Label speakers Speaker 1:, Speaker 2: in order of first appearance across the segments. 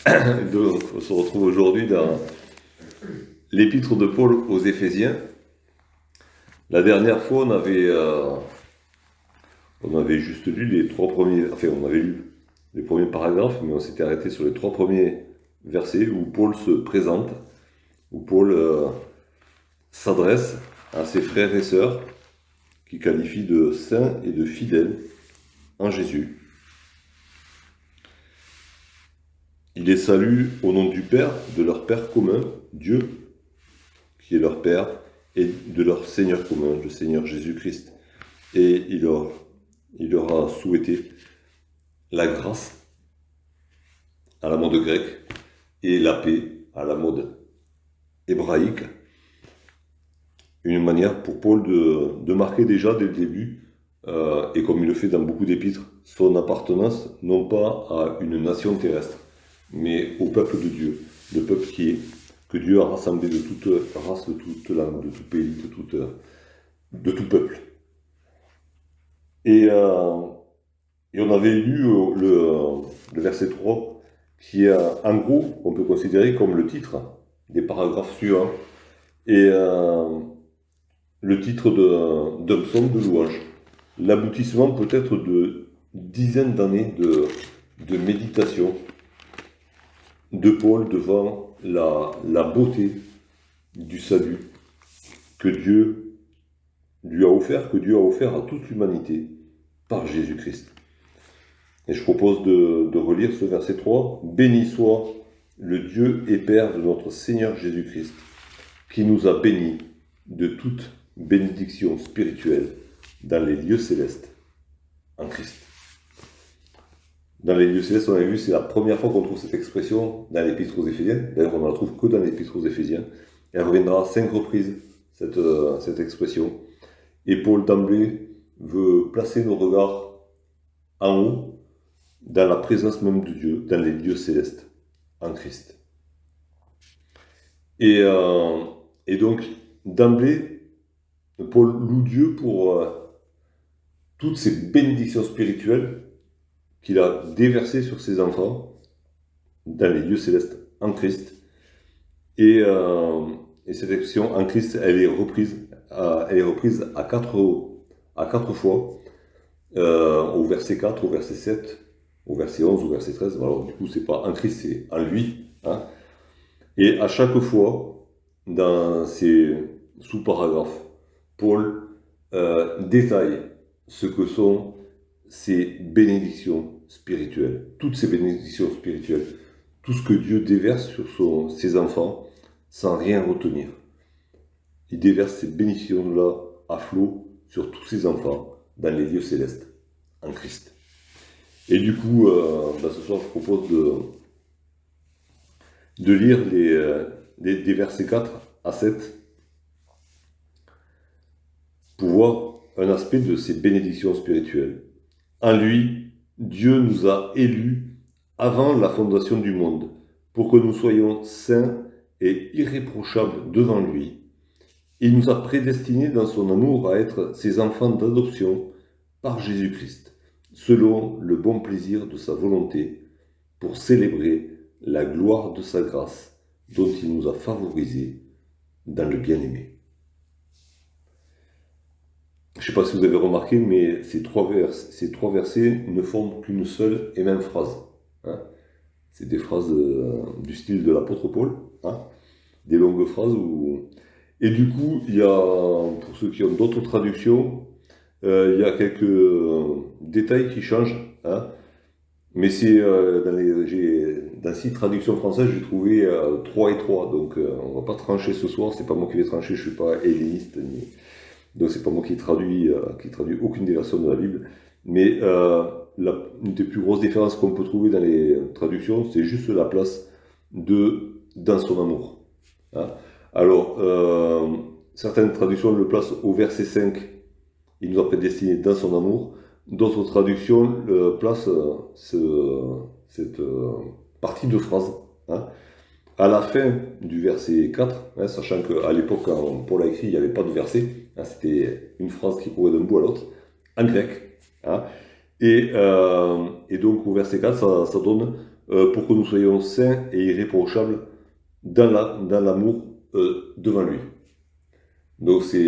Speaker 1: Donc, on se retrouve aujourd'hui dans l'épître de Paul aux Éphésiens. La dernière fois, on avait juste lu les trois premiers, enfin, on avait lu les premiers paragraphes, mais on s'était arrêté sur les trois premiers versets où Paul se présente, où Paul s'adresse à ses frères et sœurs qu'il qualifie de saints et de fidèles en Jésus. Il les salue au nom du Père, de leur Père commun, Dieu, qui est leur Père, et de leur Seigneur commun, le Seigneur Jésus-Christ. Et il leur a souhaité la grâce à la mode grecque et la paix à la mode hébraïque. Une manière pour Paul de marquer déjà dès le début, et comme il le fait dans beaucoup d'épîtres, son appartenance non pas à une nation terrestre, mais au peuple de Dieu, le peuple que Dieu a rassemblé de toute race, de toute langue, de tout pays, de tout peuple. Et on avait lu le verset 3, qui est en gros, on peut considérer comme le titre des paragraphes suivants, et le titre d'un psaume de louange. L'aboutissement peut-être de dizaines d'années de méditation de Paul devant la beauté du salut que Dieu lui a offert, que Dieu a offert à toute l'humanité par Jésus-Christ. Et je propose de relire ce verset 3. « Béni soit le Dieu et Père de notre Seigneur Jésus-Christ, qui nous a bénis de toute bénédiction spirituelle dans les lieux célestes en Christ. » Dans les lieux célestes, on a vu, c'est la première fois qu'on trouve cette expression dans l'Épître aux Éphésiens. D'ailleurs, on ne la trouve que dans l'Épître aux Éphésiens. Elle reviendra 5 reprises, cette expression. Et Paul d'emblée veut placer nos regards en haut, dans la présence même de Dieu, dans les lieux célestes, en Christ. Et donc, d'emblée, Paul loue Dieu pour toutes ces bénédictions spirituelles qu'il a déversées sur ses enfants, dans les lieux célestes, en Christ. Et cette expression en Christ, elle est reprise à quatre fois, au verset 4, au verset 7, au verset 11, au verset 13. Alors du coup, c'est pas en Christ, c'est en lui. Hein. Et à chaque fois, dans ces sous-paragraphes, Paul détaille ce que sont ces bénédictions spirituelles. Toutes ces bénédictions spirituelles. Tout ce que Dieu déverse sur ses enfants sans rien retenir. Il déverse ces bénédictions-là à flot sur tous ses enfants dans les lieux célestes, en Christ. Et du coup, ce soir, je propose de lire des versets 4 à 7 pour voir un aspect de ces bénédictions spirituelles. En lui, Dieu nous a élus avant la fondation du monde, pour que nous soyons saints et irréprochables devant lui. Il nous a prédestinés dans son amour à être ses enfants d'adoption par Jésus-Christ, selon le bon plaisir de sa volonté, pour célébrer la gloire de sa grâce, dont il nous a favorisés dans le bien-aimé. Je ne sais pas si vous avez remarqué, mais ces trois versets ne forment qu'une seule et même phrase. Hein. C'est des phrases du style de l'apôtre Paul, hein, des longues phrases. Et du coup, il y a, pour ceux qui ont d'autres traductions, il y a quelques détails qui changent. Hein. Mais c'est dans 6 traductions françaises, j'ai trouvé 3 et 3. Donc on ne va pas trancher ce soir, c'est pas moi qui vais trancher, je ne suis pas helléniste, donc c'est pas moi qui traduis aucune des versions de la Bible. Mais une des plus grosses différences qu'on peut trouver dans les traductions, c'est juste la place de « dans son amour ». Hein. Alors, certaines traductions le placent au verset 5, « Il nous a prédestinés dans son amour ». D'autres traductions placent cette partie de phrase hein, à la fin du verset 4, hein, sachant qu'à l'époque, quand Paul a écrit, il n'y avait pas de verset, hein, c'était une phrase qui courait d'un bout à l'autre, en grec. Hein, et donc au verset 4, ça donne pour que nous soyons saints et irréprochables dans l'amour devant lui. Donc ça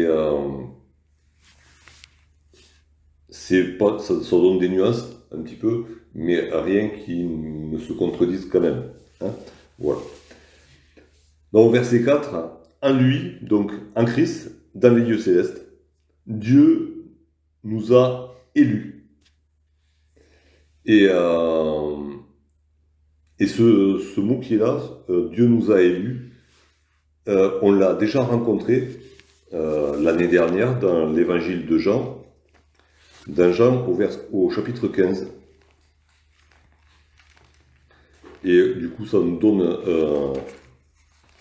Speaker 1: donne des nuances un petit peu, mais rien qui ne se contredise quand même. Hein, voilà. Donc verset 4, en lui, donc en Christ, dans les lieux célestes, Dieu nous a élus. Et ce mot qui est là, Dieu nous a élus, on l'a déjà rencontré l'année dernière dans l'évangile de Jean, dans Jean au chapitre 15. Et du coup, ça nous donne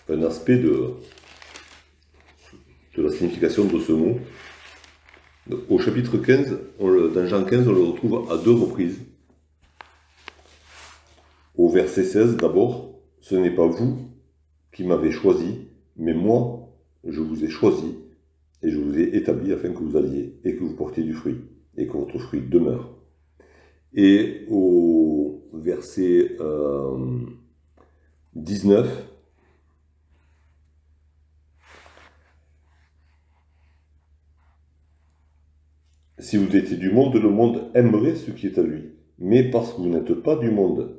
Speaker 1: un aspect de la signification de ce mot. Au chapitre 15, dans Jean 15, on le retrouve à 2 reprises. Au verset 16, d'abord, « Ce n'est pas vous qui m'avez choisi, mais moi, je vous ai choisi, et je vous ai établi afin que vous alliez, et que vous portiez du fruit, et que votre fruit demeure. » Et au verset 19, « Si vous étiez du monde, le monde aimerait ce qui est à lui. Mais parce que vous n'êtes pas du monde,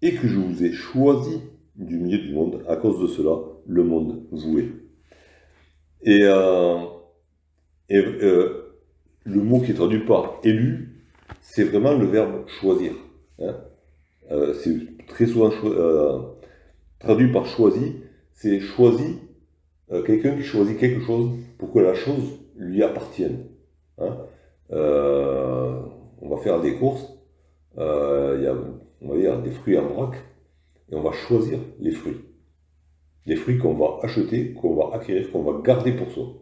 Speaker 1: et que je vous ai choisi du milieu du monde, à cause de cela, le monde vous hait. » Et le mot qui est traduit par « élu », c'est vraiment le verbe « choisir ». Hein. C'est très souvent traduit par « choisi », c'est « choisi », quelqu'un qui choisit quelque chose pour que la chose lui appartienne. Hein. On va faire des courses, on va dire des fruits en vrac, et on va choisir les fruits. Les fruits qu'on va acheter, qu'on va acquérir, qu'on va garder pour soi.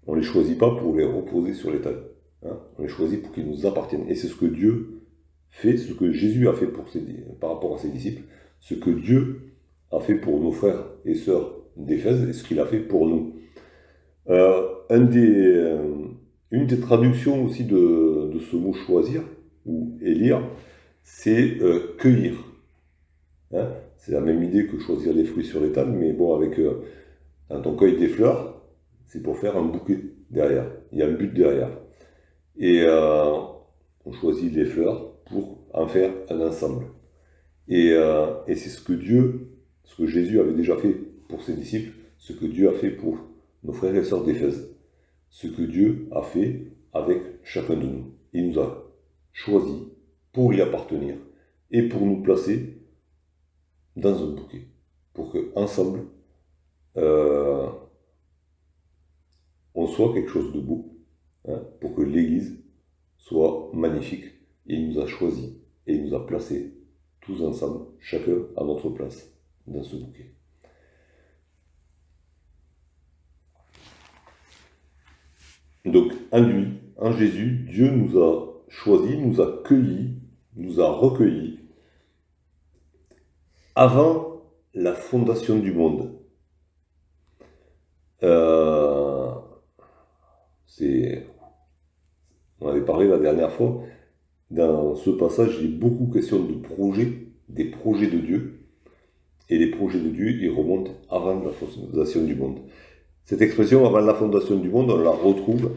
Speaker 1: On ne les choisit pas pour les reposer sur l'étal. Hein. On les choisit pour qu'ils nous appartiennent. Et c'est ce que Dieu fait, ce que Jésus a fait par rapport à ses disciples, ce que Dieu a fait pour nos frères et sœurs d'Éphèse, et ce qu'il a fait pour nous. Une des traductions aussi de ce mot choisir, ou élire, c'est cueillir. Hein, c'est la même idée que choisir les fruits sur l'étal, mais bon, quand on cueille des fleurs, c'est pour faire un bouquet derrière. Il y a un but derrière. Et on choisit les fleurs pour en faire un ensemble. Et c'est ce que Jésus avait déjà fait pour ses disciples, ce que Dieu a fait pour nos frères et sœurs d'Éphèse, ce que Dieu a fait avec chacun de nous. Il nous a choisis pour y appartenir et pour nous placer dans un bouquet, pour que ensemble on soit quelque chose de beau, hein, pour que l'Église soit magnifique. Et il nous a choisis et il nous a placés tous ensemble, chacun à notre place dans ce bouquet. Donc en lui, en Jésus, Dieu nous a choisis, nous a cueillis, nous a recueillis avant la fondation du monde. On avait parlé la dernière fois, dans ce passage, il est beaucoup question de projets, des projets de Dieu. Et les projets de Dieu, ils remontent avant la fondation du monde. Cette expression, avant la fondation du monde, on la retrouve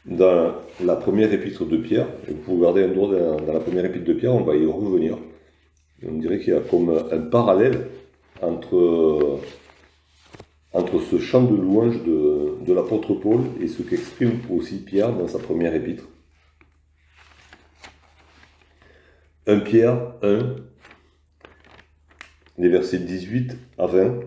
Speaker 1: dans la première épître de Pierre. Et vous pouvez regarder un doigt dans la première épître de Pierre, on va y revenir. Et on dirait qu'il y a comme un parallèle entre ce chant de louange de l'apôtre Paul et ce qu'exprime aussi Pierre dans sa première épître. 1 Pierre 1, les versets 18 à 20.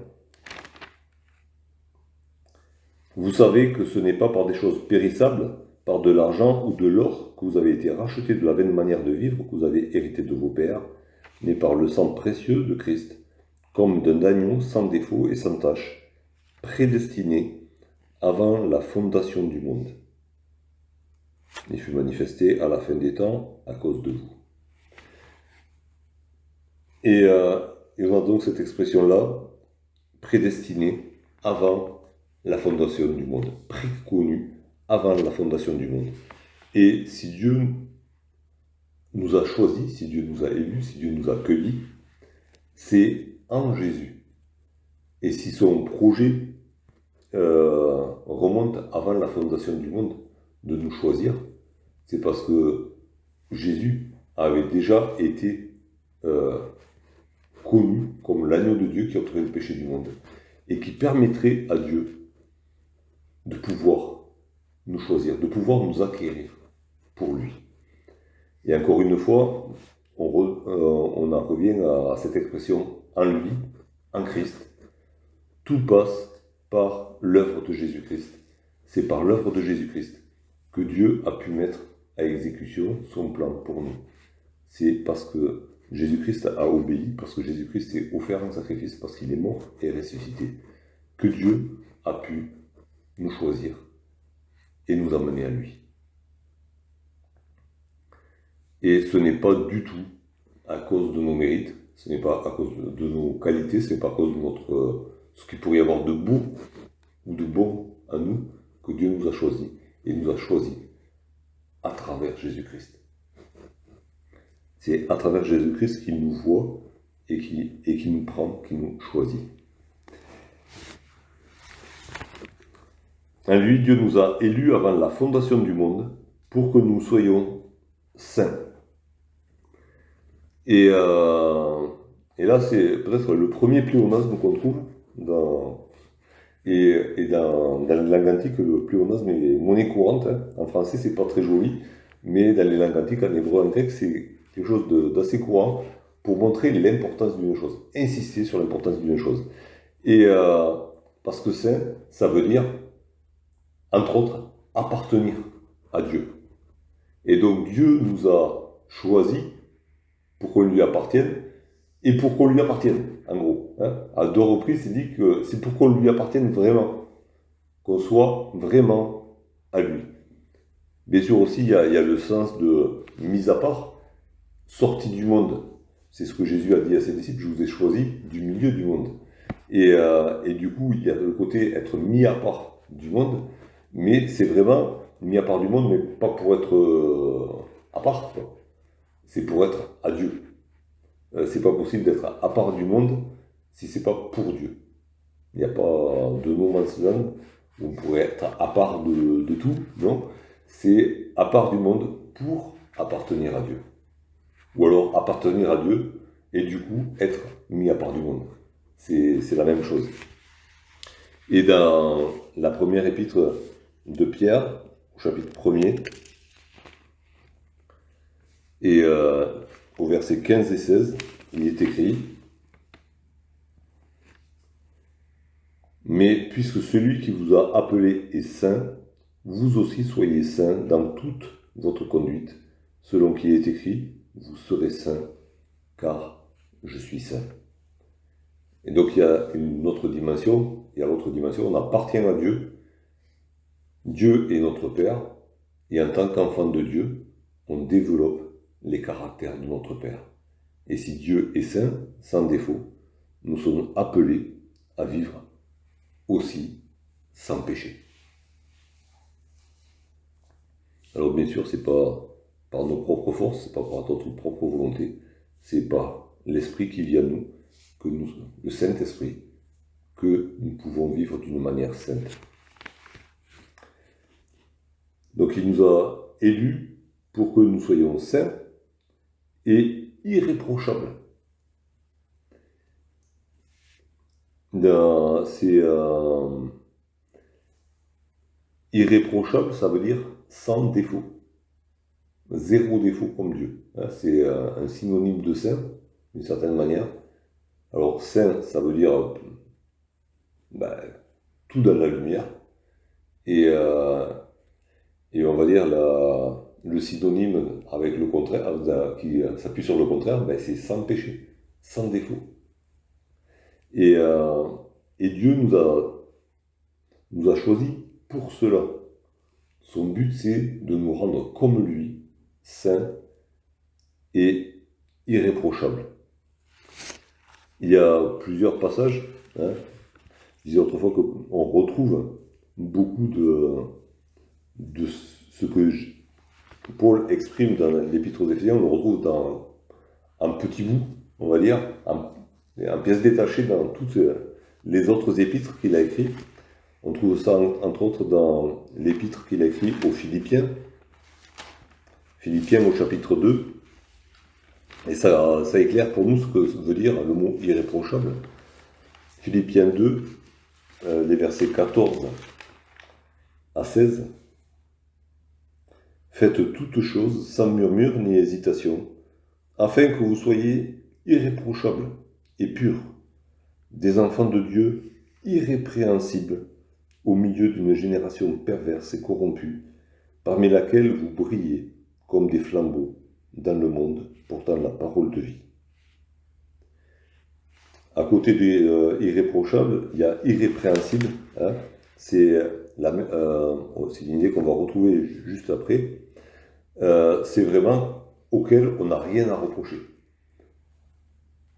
Speaker 1: Vous savez que ce n'est pas par des choses périssables, par de l'argent ou de l'or, que vous avez été rachetés de la vaine manière de vivre que vous avez hérité de vos pères, mais par le sang précieux de Christ, comme d'un agneau sans défaut et sans tache, prédestiné avant la fondation du monde. Il fut manifesté à la fin des temps à cause de vous. Et on a donc cette expression-là, prédestiné avant la fondation du monde, préconnu avant la fondation du monde. Et si Dieu nous a choisis, si Dieu nous a élus, si Dieu nous a accueillis, c'est en Jésus. Et si son projet remonte avant la fondation du monde de nous choisir, c'est parce que Jésus avait déjà été connu comme l'agneau de Dieu qui ôterait le péché du monde et qui permettrait à Dieu de pouvoir nous choisir, de pouvoir nous acquérir pour lui. Et encore une fois, on en revient à cette expression en lui, en Christ. Tout passe par l'œuvre de Jésus-Christ. C'est par l'œuvre de Jésus-Christ que Dieu a pu mettre à exécution son plan pour nous. C'est parce que Jésus-Christ a obéi, parce que Jésus-Christ s'est offert en sacrifice, parce qu'il est mort et ressuscité, que Dieu a pu nous choisir et nous emmener à lui. Et ce n'est pas du tout à cause de nos mérites, ce n'est pas à cause de nos qualités, ce n'est pas à cause de ce qu'il pourrait y avoir de beau ou de bon à nous que Dieu nous a choisis. Et nous a choisis à travers Jésus-Christ. C'est à travers Jésus-Christ qu'il nous voit et qui nous prend, qui nous choisit. En lui, Dieu nous a élus avant la fondation du monde pour que nous soyons saints. Et là, c'est peut-être le premier pléonasme qu'on trouve dans la langue antique. Le pléonasme est monnaie courante. En français, c'est pas très joli, mais dans les langues antiques, en hébreu, en grec, c'est quelque chose d'assez courant pour montrer l'importance d'une chose, insister sur l'importance d'une chose. Et parce que saint, ça veut dire, entre autres, appartenir à Dieu. Et donc Dieu nous a choisis pour qu'on lui appartienne et pour qu'on lui appartienne, en gros. À 2 reprises, c'est dit que c'est pour qu'on lui appartienne vraiment, qu'on soit vraiment à lui. Bien sûr aussi, il y a le sens de mise à part, sortie du monde. C'est ce que Jésus a dit à ses disciples, je vous ai choisi du milieu du monde. Et du coup, il y a le côté être mis à part du monde, mais c'est vraiment mis à part du monde, mais pas pour être à part, quoi. C'est pour être à Dieu. C'est pas possible d'être à part du monde si c'est pas pour Dieu. Il n'y a pas de no man's land où on pourrait être à part de tout, non. C'est à part du monde pour appartenir à Dieu. Ou alors appartenir à Dieu et du coup être mis à part du monde. C'est la même chose. Et dans la première épître de Pierre, au chapitre 1er, et au verset 15 et 16, il est écrit « Mais puisque celui qui vous a appelé est saint, vous aussi soyez saints dans toute votre conduite, selon qu'il est écrit, vous serez saints, car je suis saint. » Et donc il y a une autre dimension, il y a l'autre dimension, on appartient à Dieu, Dieu est notre Père, et en tant qu'enfant de Dieu, on développe les caractères de notre Père. Et si Dieu est saint, sans défaut, nous sommes appelés à vivre aussi sans péché. Alors bien sûr, c'est pas par nos propres forces, c'est pas par notre propre volonté, c'est par l'Esprit qui vit à nous, le Saint-Esprit, que nous pouvons vivre d'une manière sainte. Donc il nous a élus pour que nous soyons saints et irréprochables. C'est irréprochable, ça veut dire sans défaut. Zéro défaut comme Dieu. C'est un synonyme de saint, d'une certaine manière. Alors saint, ça veut dire tout dans la lumière. Et on va dire le synonyme avec le contraire, qui s'appuie sur le contraire, c'est sans péché, sans défaut. Et Dieu nous a choisis pour cela. Son but, c'est de nous rendre comme lui, saints et irréprochables. Il y a plusieurs passages. Je disais autrefois qu'on retrouve beaucoup de ce que Paul exprime dans l'Épître aux Éphésiens, on le retrouve en petits bouts, on va dire, en pièces détachées dans toutes les autres épîtres qu'il a écrites. On trouve ça entre autres dans l'épître qu'il a écrit aux Philippiens, Philippiens au chapitre 2. Et ça éclaire pour nous ce que veut dire le mot irréprochable. Philippiens 2, les versets 14 à 16. Faites toutes choses sans murmure ni hésitation, afin que vous soyez irréprochables et purs, des enfants de Dieu irrépréhensibles, au milieu d'une génération perverse et corrompue, parmi laquelle vous brillez comme des flambeaux dans le monde, portant la parole de vie. À côté des irréprochables, il y a irrépréhensible. Hein, c'est une idée qu'on va retrouver juste après. C'est vraiment auquel on n'a rien à reprocher.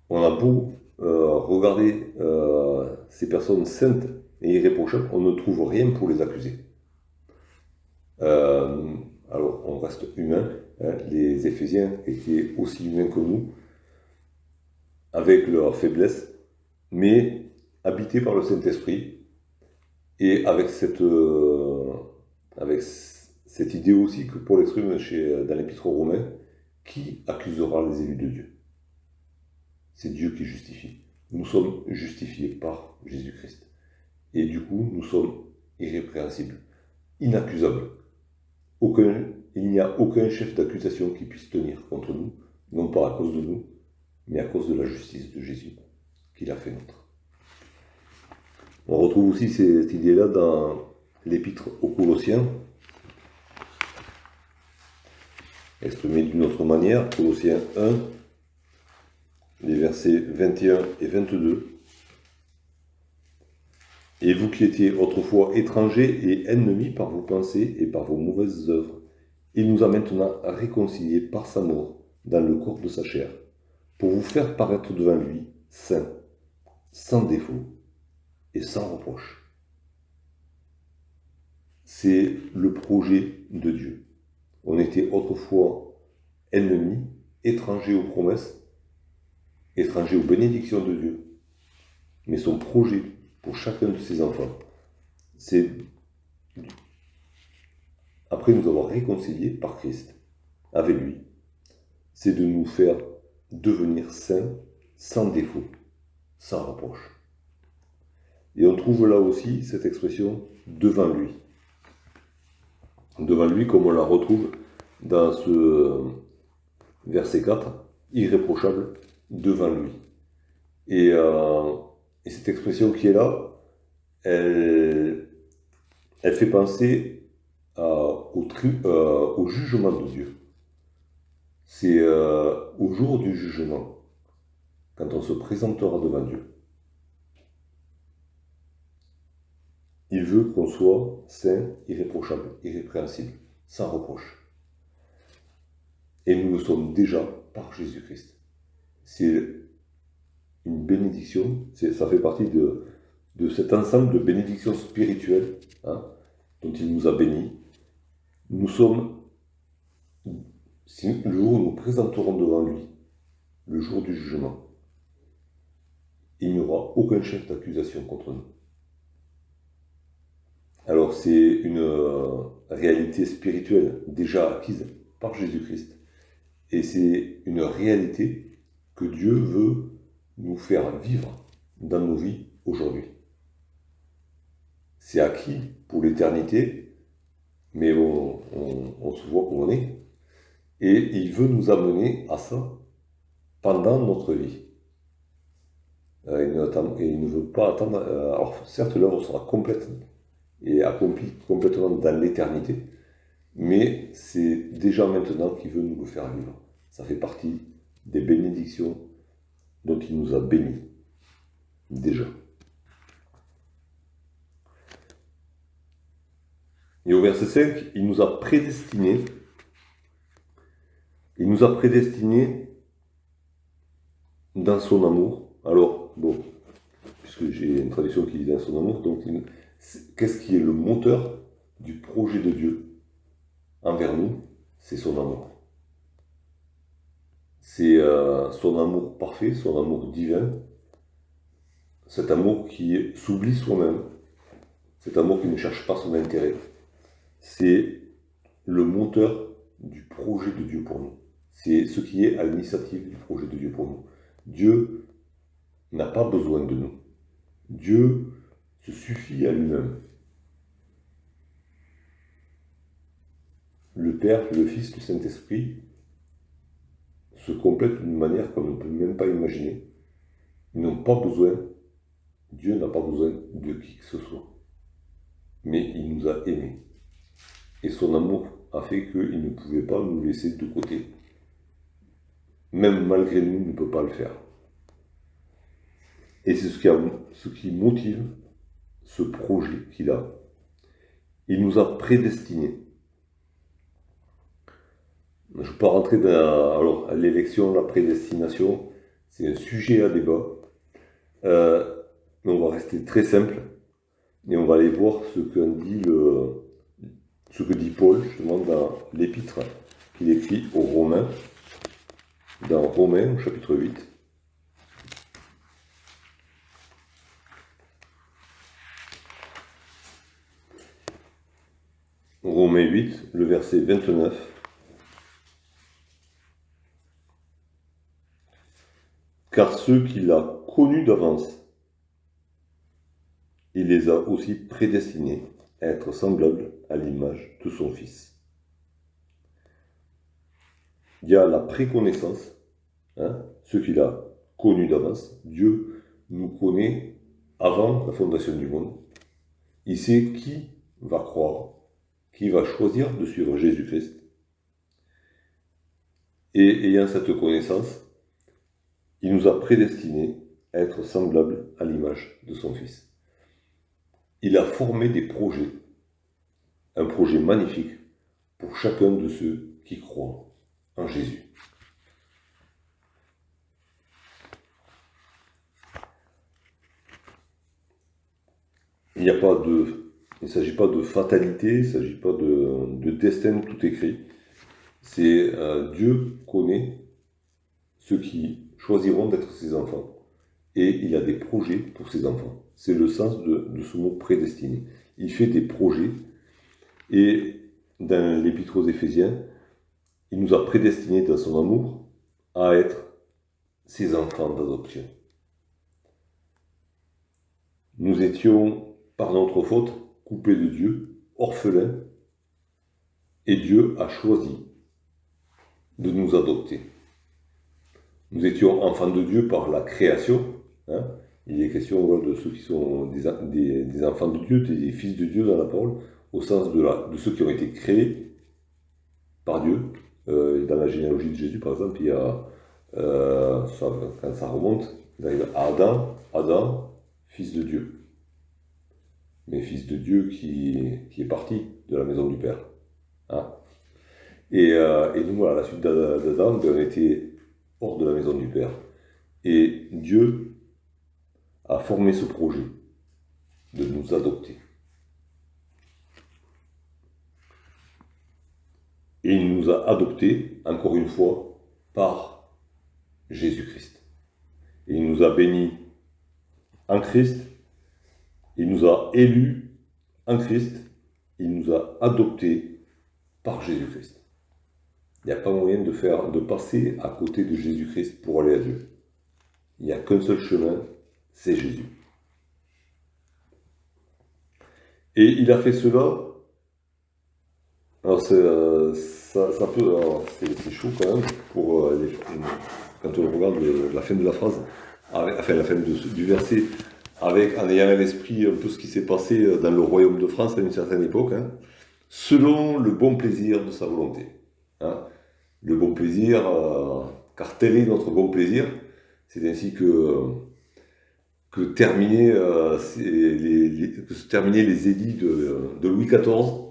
Speaker 1: On a beau regarder ces personnes saintes et irréprochables, on ne trouve rien pour les accuser. Alors, on reste humain. Hein, les Éphésiens étaient aussi humains que nous, avec leurs faiblesses, mais habités par le Saint-Esprit, et avec cette idée aussi que Paul exprime dans l'Épître aux Romains, qui accusera les élus de Dieu? C'est Dieu qui justifie. Nous sommes justifiés par Jésus-Christ. Et du coup, nous sommes irrépréhensibles, inaccusables. Il n'y a aucun chef d'accusation qui puisse tenir contre nous, non pas à cause de nous, mais à cause de la justice de Jésus, qu'il a fait nôtre. On retrouve aussi cette idée-là dans l'Épître aux Colossiens, exprimée d'une autre manière, Colossiens 1, les versets 21 et 22. Et vous qui étiez autrefois étrangers et ennemis par vos pensées et par vos mauvaises œuvres, il nous a maintenant réconciliés par sa mort dans le corps de sa chair, pour vous faire paraître devant lui saints, sans défaut et sans reproche. C'est le projet de Dieu. On était autrefois ennemis, étrangers aux promesses, étrangers aux bénédictions de Dieu. Mais son projet pour chacun de ses enfants, c'est, après nous avoir réconciliés par Christ avec lui, c'est de nous faire devenir saints, sans défaut, sans reproche. Et on trouve là aussi cette expression « devant lui ». Devant lui, comme on la retrouve dans ce verset 4, « irréprochable devant lui ». Et cette expression qui est là, elle fait penser au jugement de Dieu. C'est au jour du jugement, quand on se présentera devant Dieu. Il veut qu'on soit saint, irréprochable, irrépréhensible, sans reproche. Et nous le sommes déjà par Jésus-Christ. C'est une bénédiction, ça fait partie de cet ensemble de bénédictions spirituelles, hein, dont il nous a bénis. Nous sommes, le jour où nous présenterons devant lui, le jour du jugement, il n'y aura aucun chef d'accusation contre nous. Alors c'est une réalité spirituelle déjà acquise par Jésus-Christ. Et c'est une réalité que Dieu veut nous faire vivre dans nos vies aujourd'hui. C'est acquis pour l'éternité, mais on se voit où on est. Et il veut nous amener à ça pendant notre vie. Il ne veut pas attendre. Alors certes, l'œuvre sera complète et accomplie complètement dans l'éternité, mais c'est déjà maintenant qu'il veut nous le faire vivre. Ça fait partie des bénédictions dont il nous a bénis, déjà. Et au verset 5, il nous a prédestinés. Il nous a prédestinés dans son amour. Alors, bon, puisque j'ai une traduction qui dit dans son amour, donc qu'est-ce qui est le moteur du projet de Dieu envers nous? c'est son amour. C'est son amour parfait, son amour divin, cet amour qui s'oublie soi-même, cet amour qui ne cherche pas son intérêt. C'est le moteur du projet de Dieu pour nous. C'est ce qui est à l'initiative du projet de Dieu pour nous. Dieu n'a pas besoin de nous. Dieu se suffit à lui-même. Le Père, le Fils, le Saint-Esprit se complètent d'une manière qu'on ne peut même pas imaginer. Ils n'ont pas besoin, Dieu n'a pas besoin de qui que ce soit. Mais il nous a aimés. Et son amour a fait qu'il ne pouvait pas nous laisser de côté. Même malgré nous, il ne peut pas le faire. Et c'est ce qui motive ce projet qu'il a. Il nous a prédestinés. Je ne vais pas rentrer dans alors, l'élection, la prédestination, c'est un sujet à débat. Mais on va rester très simple et on va aller voir ce que dit Paul justement dans l'épître qu'il écrit aux Romains, dans Romains au chapitre 8. Romains 8, le verset 29. Car ceux qu'il a connus d'avance, il les a aussi prédestinés à être semblables à l'image de son Fils. Il y a la préconnaissance, ceux qu'il a connus d'avance. Dieu nous connaît avant la fondation du monde. Il sait qui va croire, qui va choisir de suivre Jésus-Christ. Et ayant cette connaissance, il nous a prédestinés à être semblables à l'image de son Fils. Il a formé des projets, un projet magnifique pour chacun de ceux qui croient en Jésus. Il ne s'agit pas de fatalité, il ne s'agit pas de destin tout écrit. C'est Dieu connaît ceux qui choisiront d'être ses enfants. Et il a des projets pour ses enfants. C'est le sens de ce mot prédestiné. Il fait des projets. Et dans l'Épître aux Éphésiens, il nous a prédestinés dans son amour à être ses enfants d'adoption. Nous étions, par notre faute, coupés de Dieu, orphelins, et Dieu a choisi de nous adopter. Nous étions enfants de Dieu par la création. Il est question de ceux qui sont des enfants de Dieu, des fils de Dieu dans la parole, au sens de ceux qui ont été créés par Dieu. Dans la généalogie de Jésus, par exemple, il y a, quand ça remonte, il arrive à Adam, fils de Dieu. Mais fils de Dieu qui est parti de la maison du Père. Et nous, voilà, à la suite d'Adam, on était hors de la maison du Père. Et Dieu a formé ce projet de nous adopter. Et il nous a adoptés, encore une fois, par Jésus-Christ. Et il nous a bénis en Christ, il nous a élus en Christ, il nous a adoptés par Jésus-Christ. Il n'y a pas moyen de passer à côté de Jésus-Christ pour aller à Dieu. Il n'y a qu'un seul chemin, c'est Jésus. Et il a fait cela. Alors c'est chaud quand même quand on regarde la fin de la phrase, la fin du verset, en ayant à l'esprit un peu ce qui s'est passé dans le royaume de France à une certaine époque, selon le bon plaisir de sa volonté. Le bon plaisir, car tel est notre bon plaisir, c'est ainsi que terminer les édits de Louis XIV,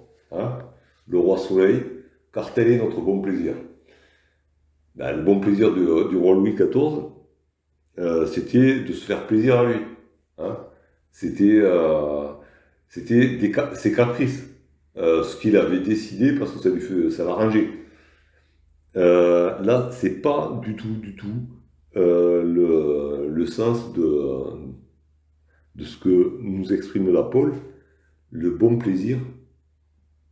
Speaker 1: le roi Soleil, car tel est notre bon plaisir. Le bon plaisir du roi Louis XIV, c'était de se faire plaisir à lui. C'était ses caprices, ce qu'il avait décidé parce que ça l'arrangeait. Là, c'est pas du tout le sens de ce que nous exprime la Paul, le bon plaisir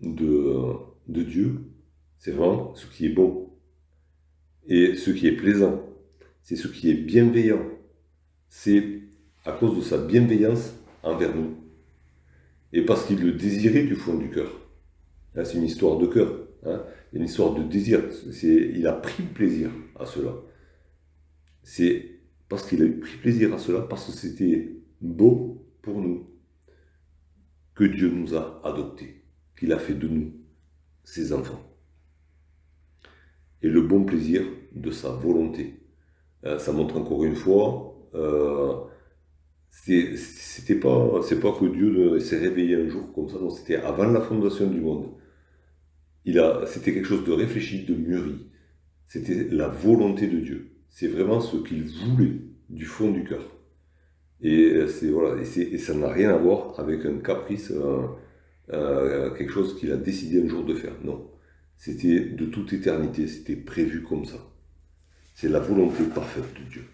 Speaker 1: de, de Dieu, c'est vraiment ce qui est bon et ce qui est plaisant, c'est ce qui est bienveillant, c'est à cause de sa bienveillance envers nous et parce qu'il le désirait du fond du cœur. Là, c'est une histoire de cœur, hein, une histoire de désir. Il a pris plaisir à cela. C'est parce qu'il a pris plaisir à cela, parce que c'était beau pour nous, que Dieu nous a adoptés, qu'il a fait de nous ses enfants. Et le bon plaisir de sa volonté. Ça montre encore une fois, c'est pas que Dieu s'est réveillé un jour comme ça, non, c'était avant la fondation du monde. C'était quelque chose de réfléchi, de mûri. C'était la volonté de Dieu. C'est vraiment ce qu'il voulait du fond du cœur. Et ça n'a rien à voir avec un caprice, quelque chose qu'il a décidé un jour de faire. Non, c'était de toute éternité, c'était prévu comme ça. C'est la volonté parfaite de Dieu.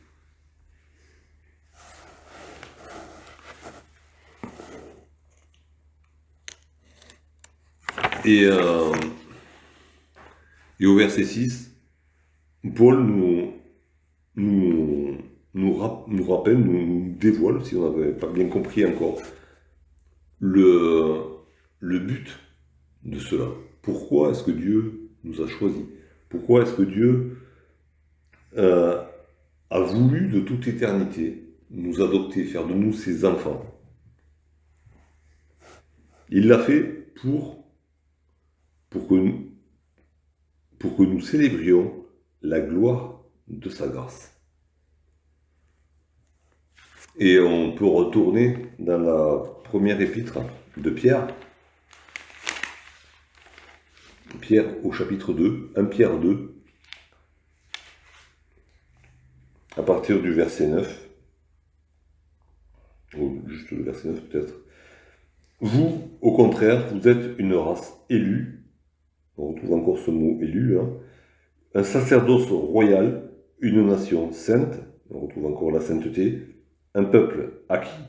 Speaker 1: Et au verset 6, Paul nous rappelle, nous dévoile, si on n'avait pas bien compris encore, le but de cela. Pourquoi est-ce que Dieu nous a choisis? Pourquoi est-ce que Dieu a voulu de toute éternité nous adopter, faire de nous ses enfants? Il l'a fait pour que nous célébrions la gloire de sa grâce. Et on peut retourner dans la première épître de Pierre. Pierre au chapitre 2, 1 Pierre 2, à partir du verset 9, ou juste le verset 9 peut-être. Vous, au contraire, vous êtes une race élue, on retrouve encore ce mot élu, hein, un sacerdoce royal, une nation sainte, on retrouve encore la sainteté, un peuple acquis,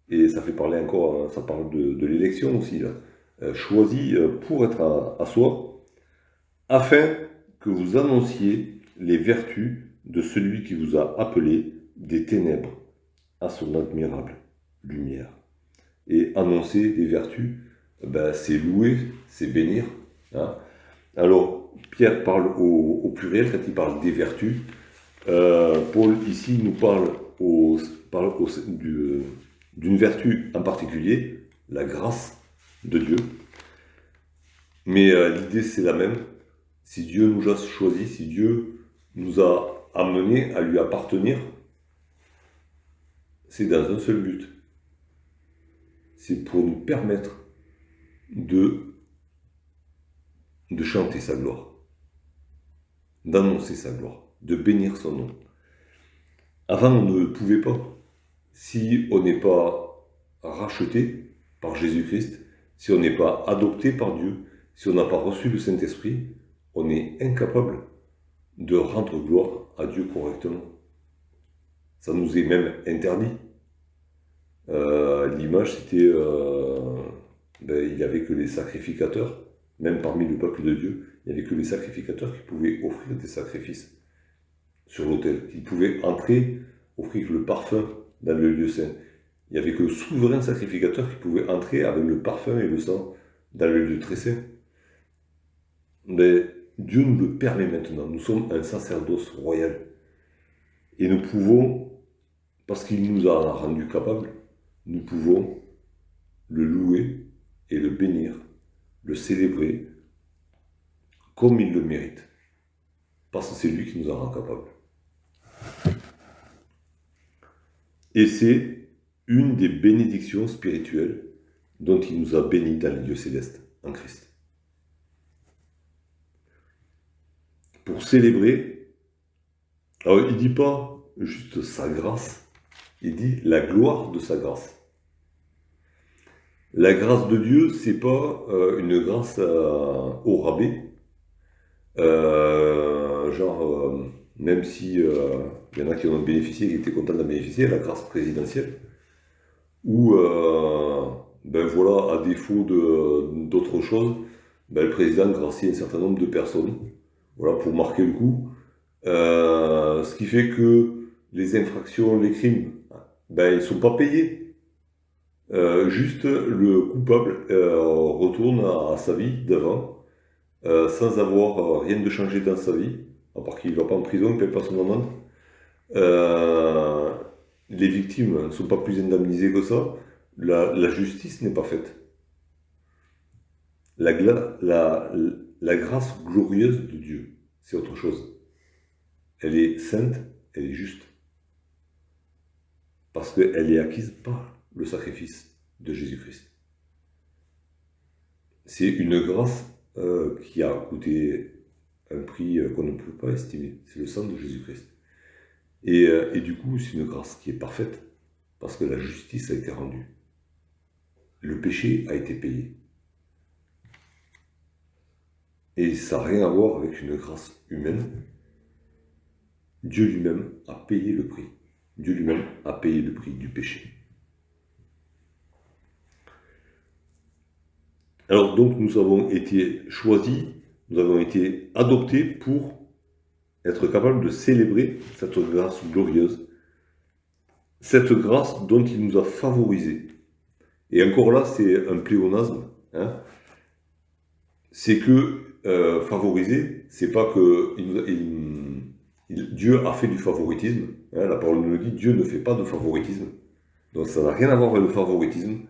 Speaker 1: et ça fait parler encore, ça parle de l'élection aussi, là, choisi pour être à soi, afin que vous annonciez les vertus de celui qui vous a appelé des ténèbres à son admirable lumière. Et annoncer les vertus, c'est louer, c'est bénir. Hein. Alors, Pierre parle au pluriel quand il parle des vertus. Paul, ici, nous parle d'une vertu en particulier, la grâce de Dieu. Mais l'idée, c'est la même. Si Dieu nous a choisis, si Dieu nous a amenés à lui appartenir, c'est dans un seul but. C'est pour nous permettre de chanter sa gloire, d'annoncer sa gloire, de bénir son nom. Avant, on ne pouvait pas. Si on n'est pas racheté par Jésus-Christ, si on n'est pas adopté par Dieu, si on n'a pas reçu le Saint-Esprit, on est incapable de rendre gloire à Dieu correctement. Ça nous est même interdit. L'image, c'était... il n'y avait que les sacrificateurs, même parmi le peuple de Dieu, il n'y avait que les sacrificateurs qui pouvaient offrir des sacrifices sur l'autel, qui pouvaient entrer, offrir le parfum dans le lieu saint. Il n'y avait que le souverain sacrificateur qui pouvait entrer avec le parfum et le sang dans le lieu très saint. Mais Dieu nous le permet maintenant. Nous sommes un sacerdoce royal. Et nous pouvons, parce qu'il nous a rendus capables, nous pouvons le louer et le bénir, le célébrer comme il le mérite. Parce que c'est lui qui nous a rendus capables. Et c'est une des bénédictions spirituelles dont il nous a bénis dans les lieux célestes en Christ. Pour célébrer, alors il ne dit pas juste sa grâce, il dit la gloire de sa grâce. La grâce de Dieu, c'est pas une grâce au rabais, même si il y en a qui en ont bénéficié, qui étaient contents d'en bénéficier, la grâce présidentielle, où, ben voilà, à défaut d'autre chose, ben le président gracie un certain nombre de personnes, voilà, pour marquer le coup. Ce qui fait que les infractions, les crimes, ben ils ne sont pas payés. Juste le coupable retourne à sa vie d'avant, sans avoir rien de changé dans sa vie, à part qu'il ne va pas en prison, il ne paye pas son amende. Euh, les victimes ne sont pas plus indemnisées que ça. La justice n'est pas faite. La, la grâce glorieuse de Dieu, c'est autre chose. Elle est sainte, elle est juste. Parce qu'elle est acquise par le sacrifice de Jésus-Christ. C'est une grâce qui a coûté un prix qu'on ne peut pas estimer. C'est le sang de Jésus-Christ. Et du coup, c'est une grâce qui est parfaite, parce que la justice a été rendue. Le péché a été payé. Et ça n'a rien à voir avec une grâce humaine. Dieu lui-même a payé le prix. Dieu lui-même a payé le prix du péché. Alors donc nous avons été choisis, nous avons été adoptés pour être capables de célébrer cette grâce glorieuse, cette grâce dont il nous a favorisés. Et encore là, c'est un pléonasme. Hein. C'est que favoriser, c'est pas que Dieu a fait du favoritisme. Hein, la parole nous le dit, Dieu ne fait pas de favoritisme. Donc ça n'a rien à voir avec le favoritisme.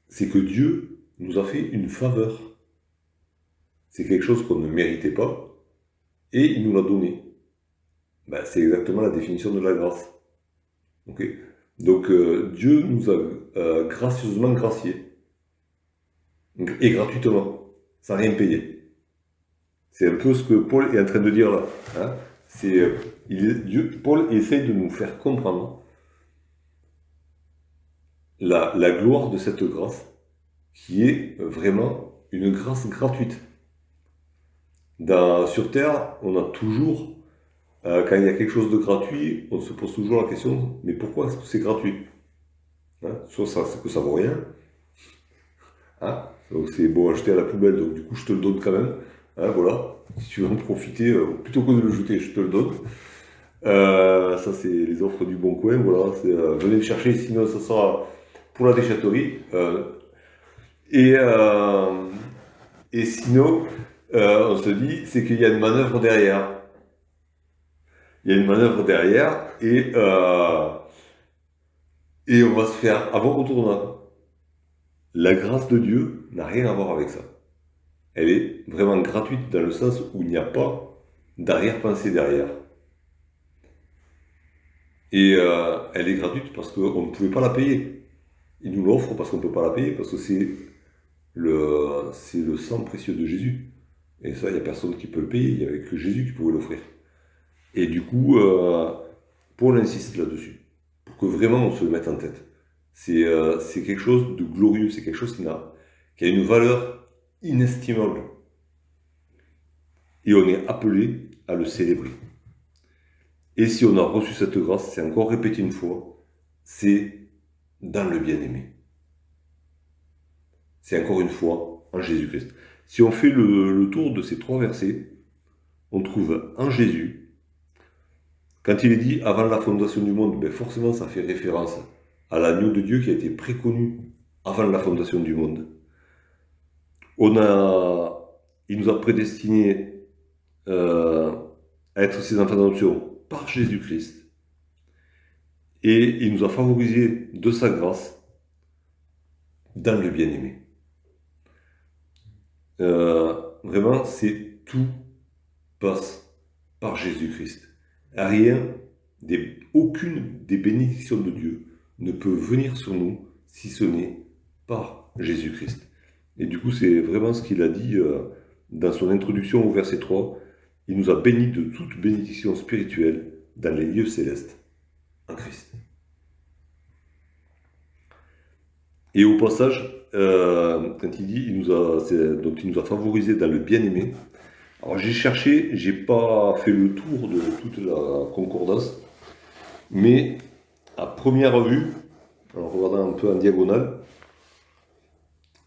Speaker 1: C'est que Dieu nous a fait une faveur. C'est quelque chose qu'on ne méritait pas. Et il nous l'a donné. Ben, c'est exactement la définition de la grâce. Okay. Donc Dieu nous a gracieusement graciés. Et gratuitement. Sans rien payer. C'est un peu ce que Paul est en train de dire là. Hein. Paul essaie de nous faire comprendre la gloire de cette grâce qui est vraiment une grâce gratuite. Sur Terre, on a toujours, quand il y a quelque chose de gratuit, on se pose toujours la question, mais pourquoi est-ce que c'est gratuit? Hein, soit c'est que ça vaut rien, hein, donc c'est bon à jeter à la poubelle, donc du coup je te le donne quand même, hein, voilà, si tu veux en profiter, plutôt que de le jeter, je te le donne. Ça c'est les offres du Bon Coin, voilà, venez le chercher, sinon ça sera pour la déchetterie. Et sinon, on se dit, c'est qu'il y a une manœuvre derrière. Il y a une manœuvre derrière et on va se faire avoir au tournant. La grâce de Dieu n'a rien à voir avec ça. Elle est vraiment gratuite dans le sens où il n'y a pas d'arrière-pensée derrière. Et elle est gratuite parce qu'on ne pouvait pas la payer. Il nous l'offre parce qu'on ne peut pas la payer, parce que c'est le sang précieux de Jésus. Et ça, il n'y a personne qui peut le payer, il n'y avait que Jésus qui pouvait l'offrir. Et du coup, Paul insiste là-dessus, pour que vraiment on se le mette en tête. C'est quelque chose de glorieux, c'est quelque chose qui a une valeur inestimable. Et on est appelé à le célébrer. Et si on a reçu cette grâce, c'est encore répété une fois, c'est dans le bien-aimé. C'est encore une fois en Jésus-Christ. Si on fait le tour de ces 3 versets, on trouve en Jésus, quand il est dit avant la fondation du monde, ben forcément ça fait référence à l'agneau de Dieu qui a été préconnu avant la fondation du monde. Il nous a prédestinés à être ses enfants d'adoption par Jésus-Christ. Et il nous a favorisés de sa grâce dans le bien-aimé. Vraiment, tout passe par Jésus-Christ. Aucune des bénédictions de Dieu ne peut venir sur nous si ce n'est par Jésus-Christ. Et du coup, c'est vraiment ce qu'il a dit dans son introduction au verset 3. Il nous a bénis de toute bénédiction spirituelle dans les lieux célestes en Christ. Et au passage, quand il dit il nous a favorisés dans le bien-aimé, Alors j'ai cherché, j'ai pas fait le tour de toute la concordance, mais à première vue, en regardant un peu en diagonale,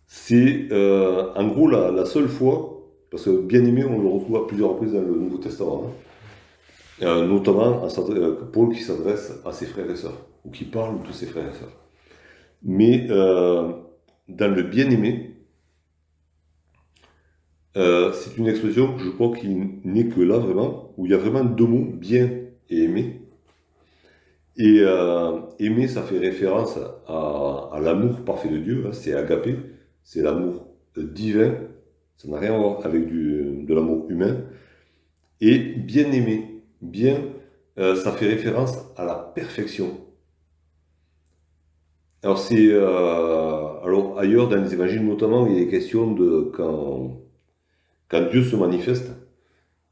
Speaker 1: c'est en gros la seule fois, parce que bien-aimé, on le retrouve à plusieurs reprises dans le Nouveau Testament, hein. Notamment Paul qui s'adresse à ses frères et sœurs, ou qui parle de ses frères et sœurs. Mais dans le bien-aimé, c'est une expression, je crois, qui n'est que là vraiment, où il y a vraiment deux mots, bien et aimer. Et aimer, ça fait référence à l'amour parfait de Dieu, hein, c'est agapé, c'est l'amour divin, ça n'a rien à voir avec de l'amour humain. Et bien aimer, bien, ça fait référence à la perfection. Alors alors ailleurs dans les évangiles notamment, il est question de quand Dieu se manifeste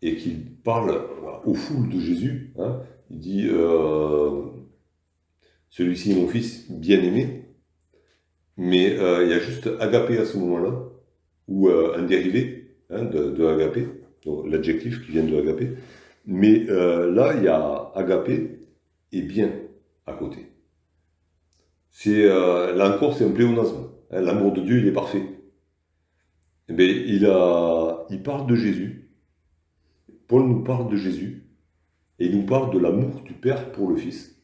Speaker 1: et qu'il parle aux foules de Jésus, hein, il dit celui-ci est mon fils bien-aimé, mais il y a juste agapé à ce moment-là, ou un dérivé, hein, de agapé, donc l'adjectif qui vient de agapé, mais là il y a agapé et bien à côté. Là encore c'est un pléonasme, hein, l'amour de Dieu il est parfait. Eh bien, il parle de Jésus, Paul nous parle de Jésus, et il nous parle de l'amour du Père pour le Fils,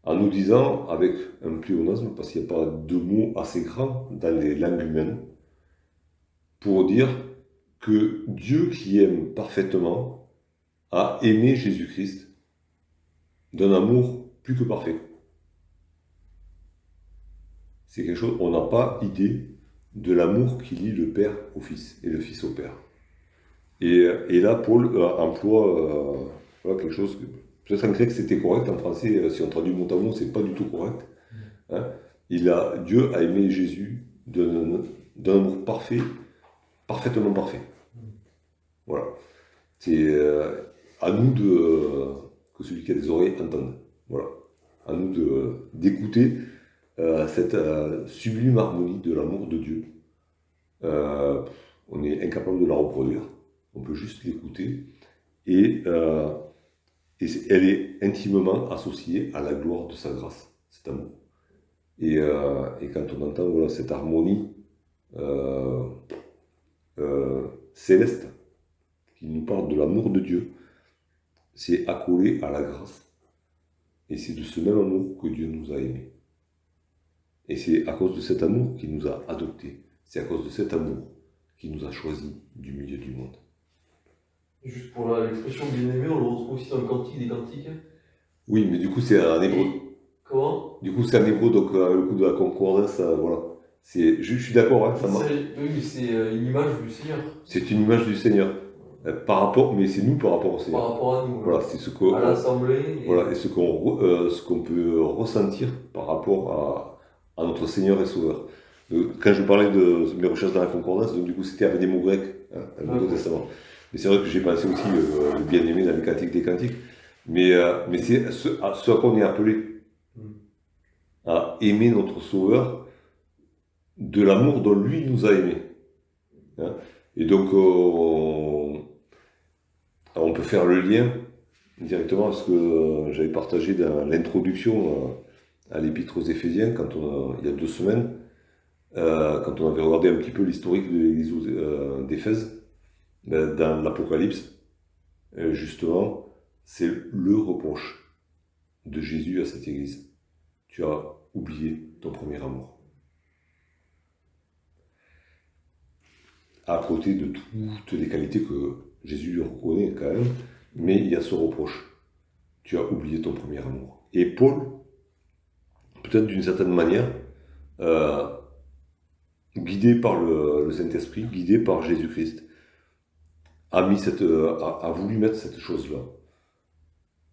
Speaker 1: en nous disant, avec un pléonasme, parce qu'il n'y a pas de mots assez grands dans les langues humaines, pour dire que Dieu qui aime parfaitement a aimé Jésus-Christ d'un amour plus que parfait. C'est quelque chose, on n'a pas idée de l'amour qui lie le Père au Fils et le Fils au Père. Et là, Paul emploie voilà, quelque chose que peut-être en grec c'était correct, en français, si on traduit mot à mot, c'est pas du tout correct. Hein. Dieu a aimé Jésus d'un amour parfait, parfaitement parfait. Voilà. C'est à nous que celui qui a des oreilles entende. Voilà. À nous d'écouter cette sublime harmonie de l'amour de Dieu. On est incapable de la reproduire. On peut juste l'écouter. Et elle est intimement associée à la gloire de sa grâce, cet amour. Et quand on entend voilà, cette harmonie céleste qui nous parle de l'amour de Dieu, c'est accolé à la grâce. Et c'est de ce même amour que Dieu nous a aimés. Et c'est à cause de cet amour qu'il nous a adoptés. C'est à cause de cet amour qu'il nous a choisis du milieu du monde.
Speaker 2: Juste pour l'expression bien-aimé, on le retrouve aussi dans le Cantique des Cantiques.
Speaker 1: Oui, mais du coup, c'est en hébreu.
Speaker 2: Comment?
Speaker 1: Du coup, c'est en hébreu, donc le coup de la concordance, voilà. Je suis d'accord, hein, ça marche.
Speaker 2: Oui, mais c'est une image du Seigneur.
Speaker 1: C'est une image du Seigneur. Mais c'est nous par rapport au Seigneur.
Speaker 2: Par rapport à nous.
Speaker 1: Voilà, c'est ce que
Speaker 2: à l'Assemblée.
Speaker 1: Voilà, et ce qu'on peut ressentir par rapport à notre Seigneur et Sauveur. Quand je parlais de mes recherches dans la concordance, donc du coup c'était avec des mots grecs, hein, le Nouveau Testament. Mais c'est vrai que j'ai pensé aussi le bien-aimé dans les Cantiques des Cantiques. Mais c'est à ce à quoi on est appelé, à aimer notre Sauveur de l'amour dont lui nous a aimés. Hein. Et donc on peut faire le lien directement parce que j'avais partagé dans l'introduction à l'Épître aux Éphésiens il y a 2 semaines, quand on avait regardé un petit peu l'historique de l'église d'Éphèse, dans l'Apocalypse, justement, c'est le reproche de Jésus à cette église. Tu as oublié ton premier amour. À côté de toutes les qualités que Jésus lui reconnaît quand même, mais il y a ce reproche. Tu as oublié ton premier amour. Et Paul, peut-être d'une certaine manière, guidé par le Saint-Esprit, guidé par Jésus-Christ, a voulu mettre cette chose-là.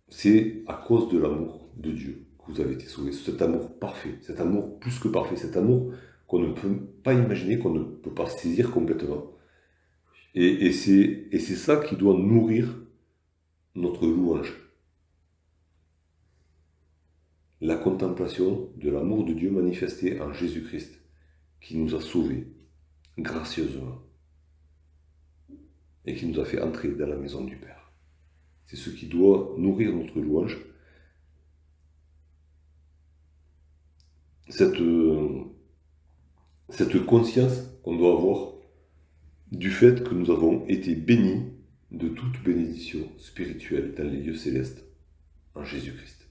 Speaker 1: C'est à cause de l'amour de Dieu que vous avez été sauvés. Cet amour parfait, cet amour plus que parfait, cet amour qu'on ne peut pas imaginer, qu'on ne peut pas saisir complètement. Et c'est ça qui doit nourrir notre louange. La contemplation de l'amour de Dieu manifesté en Jésus-Christ, qui nous a sauvés gracieusement. et qui nous a fait entrer dans la maison du Père. C'est ce qui doit nourrir notre louange. Cette conscience qu'on doit avoir du fait que nous avons été bénis de toute bénédiction spirituelle dans les lieux célestes en Jésus-Christ.